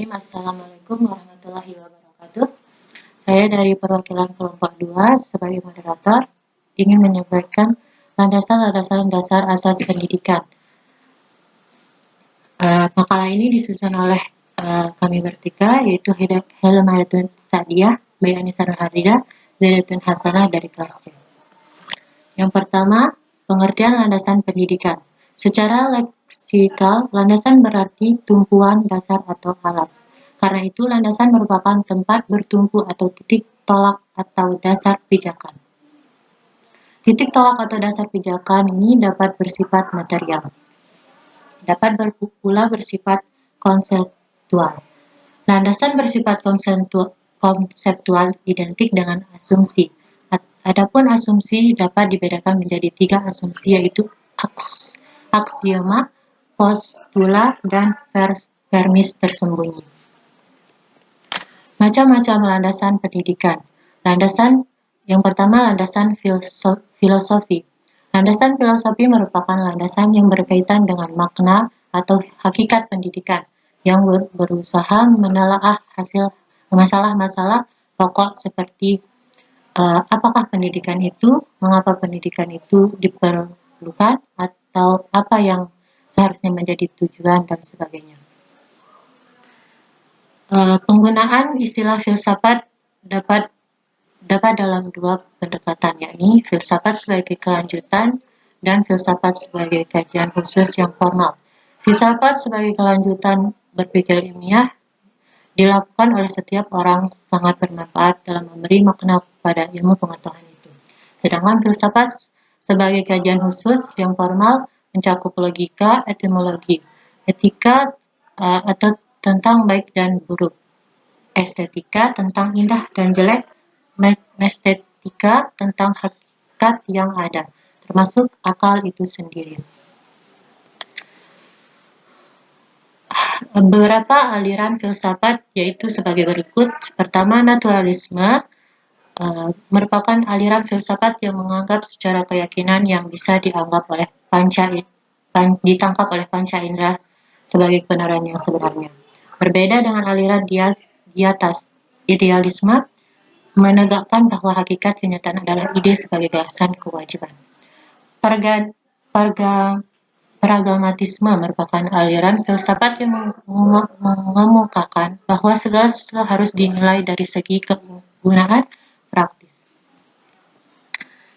Bismillahirrahmanirrahim. Assalamualaikum warahmatullahi wabarakatuh. Saya dari perwakilan kelompok 2 sebagai moderator ingin menyampaikan landasan-landasan dasar asas pendidikan. Makalah ini disusun oleh kami bertiga, yaitu Helm Hayatun Sa'diyah, Bayani Sanur Harida, Zaidatun Hasanah dari kelas C. Yang pertama, pengertian landasan pendidikan. Secara leksikal, landasan berarti tumpuan, dasar, atau alas. Karena itu, landasan merupakan tempat bertumpu atau titik tolak atau dasar pijakan. Titik tolak atau dasar pijakan ini dapat bersifat material. Dapat pula bersifat konseptual. Landasan bersifat konseptual identik dengan asumsi. Adapun asumsi dapat dibedakan menjadi 3 asumsi, yaitu aksioma, postula, dan premis tersembunyi. Macam-macam landasan pendidikan. Landasan yang pertama, landasan filosofi. Landasan filosofi merupakan landasan yang berkaitan dengan makna atau hakikat pendidikan, yang berusaha menelaah hasil masalah-masalah pokok seperti apakah pendidikan itu, mengapa pendidikan itu diperlukan, atau apa yang seharusnya menjadi tujuan, dan sebagainya. Penggunaan istilah filsafat dapat dalam 2 pendekatan, yakni filsafat sebagai kelanjutan dan filsafat sebagai kajian khusus yang formal. Filsafat sebagai kelanjutan berpikir ilmiah dilakukan oleh setiap orang sangat bermanfaat dalam memberi makna pada ilmu pengetahuan itu. Sedangkan filsafat sebagai kajian khusus yang formal mencakup logika, etimologi, etika atau tentang baik dan buruk, estetika tentang indah dan jelek, mestetika tentang hakikat yang ada, termasuk akal itu sendiri. Beberapa aliran filsafat yaitu sebagai berikut. Pertama, naturalisme merupakan aliran filsafat yang menganggap secara keyakinan yang bisa ditangkap oleh panca indera sebagai kebenaran yang sebenarnya. Berbeda dengan aliran di atas, idealisme menegakkan bahwa hakikat kenyataan adalah ide sebagai gagasan kewajiban. Pragmatisme merupakan aliran filsafat yang mengemukakan bahwa segala sesuatu harus dinilai dari segi kegunaan praktis.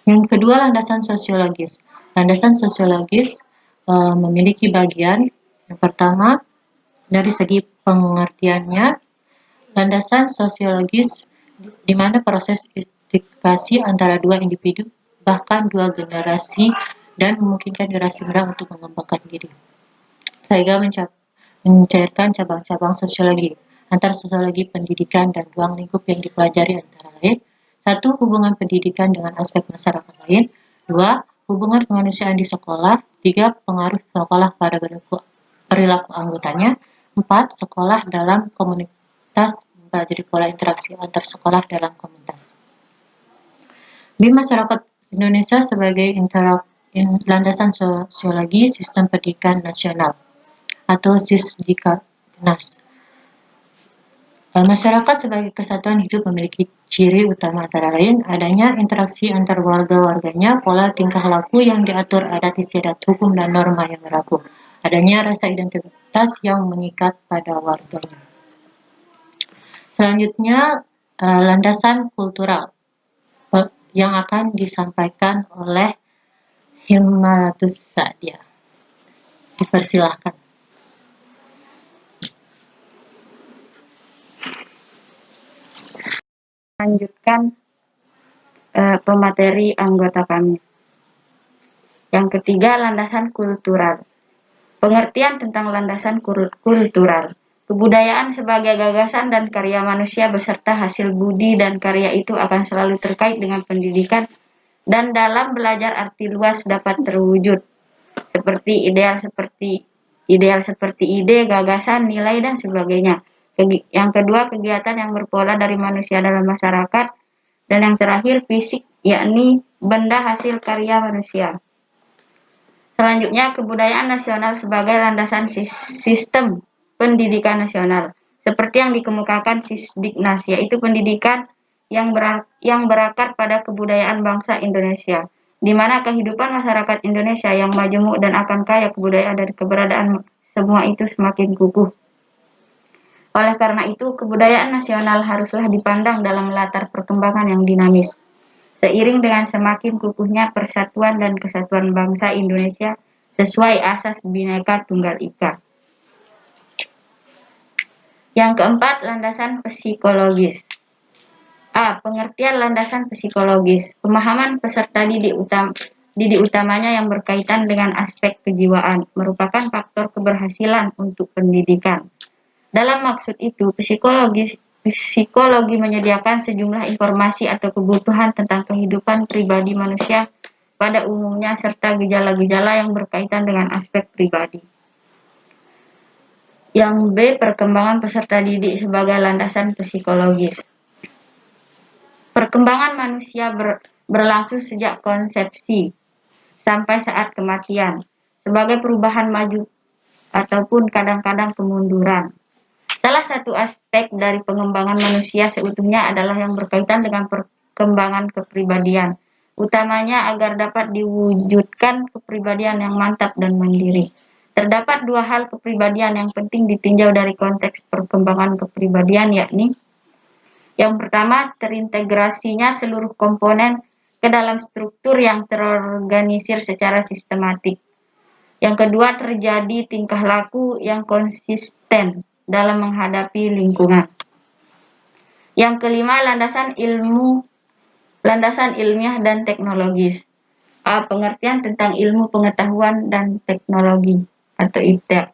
Yang kedua, landasan sosiologis. Landasan sosiologis memiliki bagian yang pertama, dari segi pengertiannya, landasan sosiologis di mana proses identifikasi antara 2 individu, bahkan 2 generasi, dan memungkinkan generasi muda untuk mengembangkan diri, sehingga mencairkan cabang-cabang sosiologi. Antara sosiologi pendidikan dan ruang lingkup yang dipelajari antara lain: 1. Hubungan pendidikan dengan aspek masyarakat lain. 2. Hubungan kemanusiaan di sekolah. 3. Pengaruh sekolah pada perilaku anggotanya. 4. Sekolah dalam komunitas mempelajari pola interaksi antar sekolah dalam komunitas. Di masyarakat Indonesia sebagai landasan sosiologi sistem pendidikan nasional atau SISDIKNAS. Masyarakat sebagai kesatuan hidup memiliki ciri utama antara lain adanya interaksi antar warga-warganya, pola tingkah laku yang diatur adat istiadat, hukum, dan norma yang berlaku, adanya rasa identitas yang mengikat pada warganya. Selanjutnya, landasan kultural yang akan disampaikan oleh Hilmatus Sa'diyah. Dipersilahkan. Lanjutkan pemateri anggota kami. Yang ketiga, landasan kultural. Pengertian tentang landasan kultural. Kebudayaan sebagai gagasan dan karya manusia beserta hasil budi dan karya itu akan selalu terkait dengan pendidikan, dan dalam belajar arti luas dapat terwujud seperti ideal seperti ide, gagasan, nilai, dan sebagainya. Yang kedua, kegiatan yang berpola dari manusia dalam masyarakat. Dan yang terakhir, fisik, yakni benda hasil karya manusia. Selanjutnya, kebudayaan nasional sebagai landasan sistem pendidikan nasional. seperti yang dikemukakan Sisdiknas, yaitu pendidikan yang berakar pada kebudayaan bangsa Indonesia, di mana kehidupan masyarakat Indonesia yang majemuk dan akan kaya kebudayaan dan keberadaan semua itu semakin kukuh. Oleh karena itu, kebudayaan nasional haruslah dipandang dalam latar perkembangan yang dinamis. Seiring dengan semakin kukuhnya persatuan dan kesatuan bangsa Indonesia sesuai asas Bhinneka Tunggal Ika. Yang keempat, landasan psikologis. A. Pengertian landasan psikologis. Pemahaman peserta didik utamanya yang berkaitan dengan aspek kejiwaan merupakan faktor keberhasilan untuk pendidikan. Dalam maksud itu, psikologi menyediakan sejumlah informasi atau kebutuhan tentang kehidupan pribadi manusia pada umumnya serta gejala-gejala yang berkaitan dengan aspek pribadi. Yang B. Perkembangan peserta didik sebagai landasan psikologis. Perkembangan manusia berlangsung sejak konsepsi sampai saat kematian, sebagai perubahan maju ataupun kadang-kadang kemunduran. Salah satu aspek dari pengembangan manusia seutuhnya adalah yang berkaitan dengan perkembangan kepribadian, utamanya agar dapat diwujudkan kepribadian yang mantap dan mandiri. Terdapat dua hal kepribadian yang penting ditinjau dari konteks perkembangan kepribadian, yakni yang pertama, terintegrasinya seluruh komponen ke dalam struktur yang terorganisir secara sistematik. Yang kedua, terjadi tingkah laku yang konsisten dalam menghadapi lingkungan. Yang kelima, landasan ilmiah dan teknologis. A. Pengertian tentang ilmu pengetahuan dan teknologi atau IPTEK.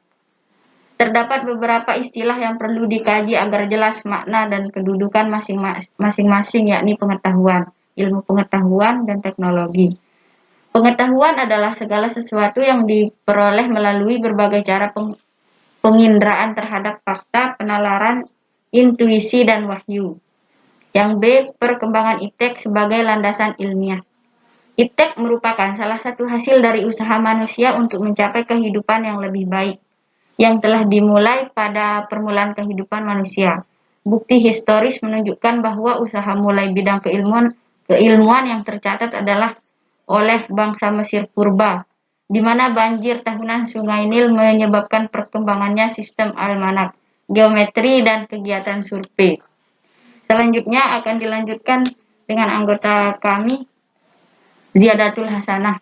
Terdapat beberapa istilah yang perlu dikaji agar jelas makna dan kedudukan masing-masing, yakni pengetahuan, ilmu pengetahuan, dan teknologi. Pengetahuan adalah segala sesuatu yang diperoleh melalui berbagai cara penginderaan terhadap fakta, penalaran, intuisi, dan wahyu. Yang B. Perkembangan IPTEK sebagai landasan ilmiah. IPTEK merupakan salah satu hasil dari usaha manusia untuk mencapai kehidupan yang lebih baik yang telah dimulai pada permulaan kehidupan manusia. Bukti historis menunjukkan bahwa usaha mulai bidang keilmuan yang tercatat adalah oleh bangsa Mesir purba, di mana banjir tahunan Sungai Nil menyebabkan perkembangannya sistem almanak, geometri, dan kegiatan survei. Selanjutnya akan dilanjutkan dengan anggota kami, Ziyadatul Hasanah.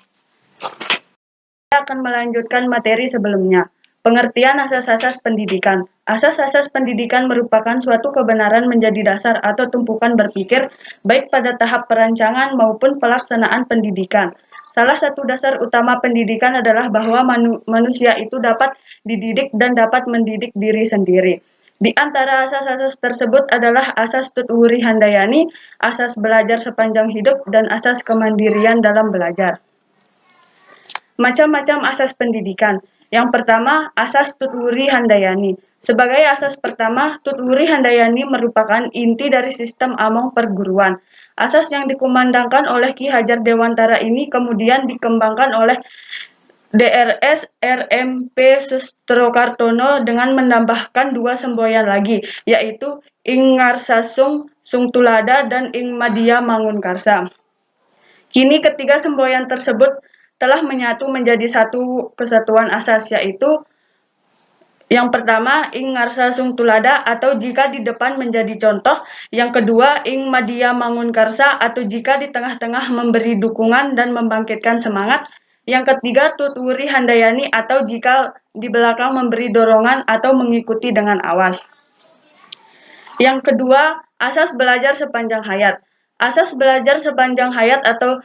Saya akan melanjutkan materi sebelumnya. Pengertian asas-asas pendidikan. Asas-asas pendidikan merupakan suatu kebenaran menjadi dasar atau tumpukan berpikir, baik pada tahap perancangan maupun pelaksanaan pendidikan. Salah satu dasar utama pendidikan adalah bahwa manusia itu dapat dididik dan dapat mendidik diri sendiri. Di antara asas-asas tersebut adalah asas Tutwuri Handayani, asas belajar sepanjang hidup, dan asas kemandirian dalam belajar. Macam-macam asas pendidikan. Yang pertama, asas Tutwuri Handayani. Sebagai asas pertama, Tutwuri Handayani merupakan inti dari sistem Among perguruan. Asas yang dikumandangkan oleh Ki Hajar Dewantara ini kemudian dikembangkan oleh DRS RMP Sustrokartono dengan menambahkan dua semboyan lagi, yaitu Ing Ngarsasung Sung Tulada dan Ing Madya Mangunkarsa. Kini ketiga semboyan tersebut telah menyatu menjadi satu kesatuan asas, yaitu yang pertama Ing Ngarsasung Tulada atau jika di depan menjadi contoh, yang kedua Ing Madya Mangunkarsa atau jika di tengah-tengah memberi dukungan dan membangkitkan semangat, yang ketiga Tutwuri Handayani atau jika di belakang memberi dorongan atau mengikuti dengan awas. Yang kedua, asas belajar sepanjang hayat. Asas belajar sepanjang hayat atau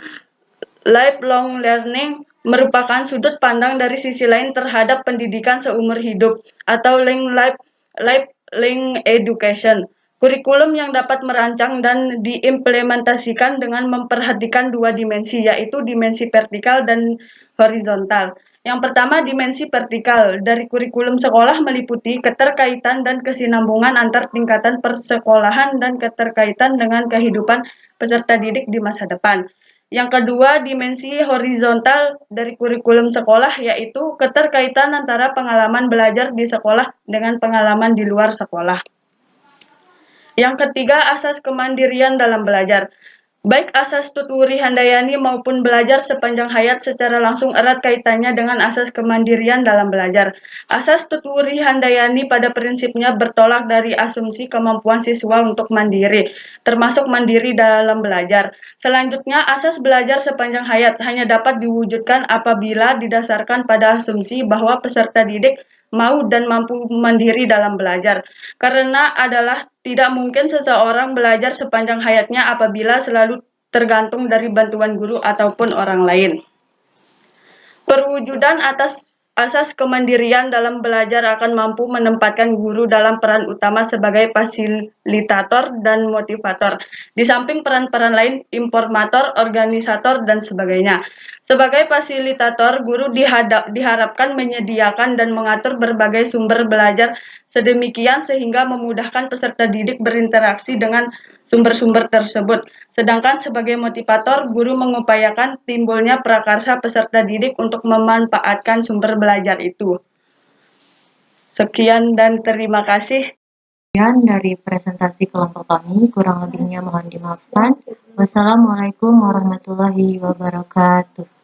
lifelong learning merupakan sudut pandang dari sisi lain terhadap pendidikan seumur hidup atau lifelong education. Kurikulum yang dapat merancang dan diimplementasikan dengan memperhatikan dua dimensi, yaitu dimensi vertikal dan horizontal. Yang pertama, dimensi vertikal dari kurikulum sekolah meliputi keterkaitan dan kesinambungan antar tingkatan persekolahan dan keterkaitan dengan kehidupan peserta didik di masa depan. Yang kedua, dimensi horizontal dari kurikulum sekolah, yaitu keterkaitan antara pengalaman belajar di sekolah dengan pengalaman di luar sekolah. Yang ketiga, asas kemandirian dalam belajar. Baik asas Tutwuri Handayani maupun belajar sepanjang hayat secara langsung erat kaitannya dengan asas kemandirian dalam belajar. Asas Tutwuri Handayani pada prinsipnya bertolak dari asumsi kemampuan siswa untuk mandiri, termasuk mandiri dalam belajar. Selanjutnya, asas belajar sepanjang hayat hanya dapat diwujudkan apabila didasarkan pada asumsi bahwa peserta didik mau dan mampu mandiri dalam belajar. Karena adalah tidak mungkin seseorang belajar sepanjang hayatnya apabila selalu tergantung dari bantuan guru ataupun orang lain. Perwujudan atas asas kemandirian dalam belajar akan mampu menempatkan guru dalam peran utama sebagai fasilitator dan motivator, di samping peran-peran lain, informator, organisator, dan sebagainya. Sebagai fasilitator, guru diharapkan menyediakan dan mengatur berbagai sumber belajar sedemikian sehingga memudahkan peserta didik berinteraksi dengan sumber-sumber tersebut. Sedangkan sebagai motivator, guru mengupayakan timbulnya prakarsa peserta didik untuk memanfaatkan sumber belajar itu. Sekian dan terima kasih. Sekian dari presentasi kelompok kami, kurang lebihnya mohon dimaafkan. Wassalamualaikum warahmatullahi wabarakatuh.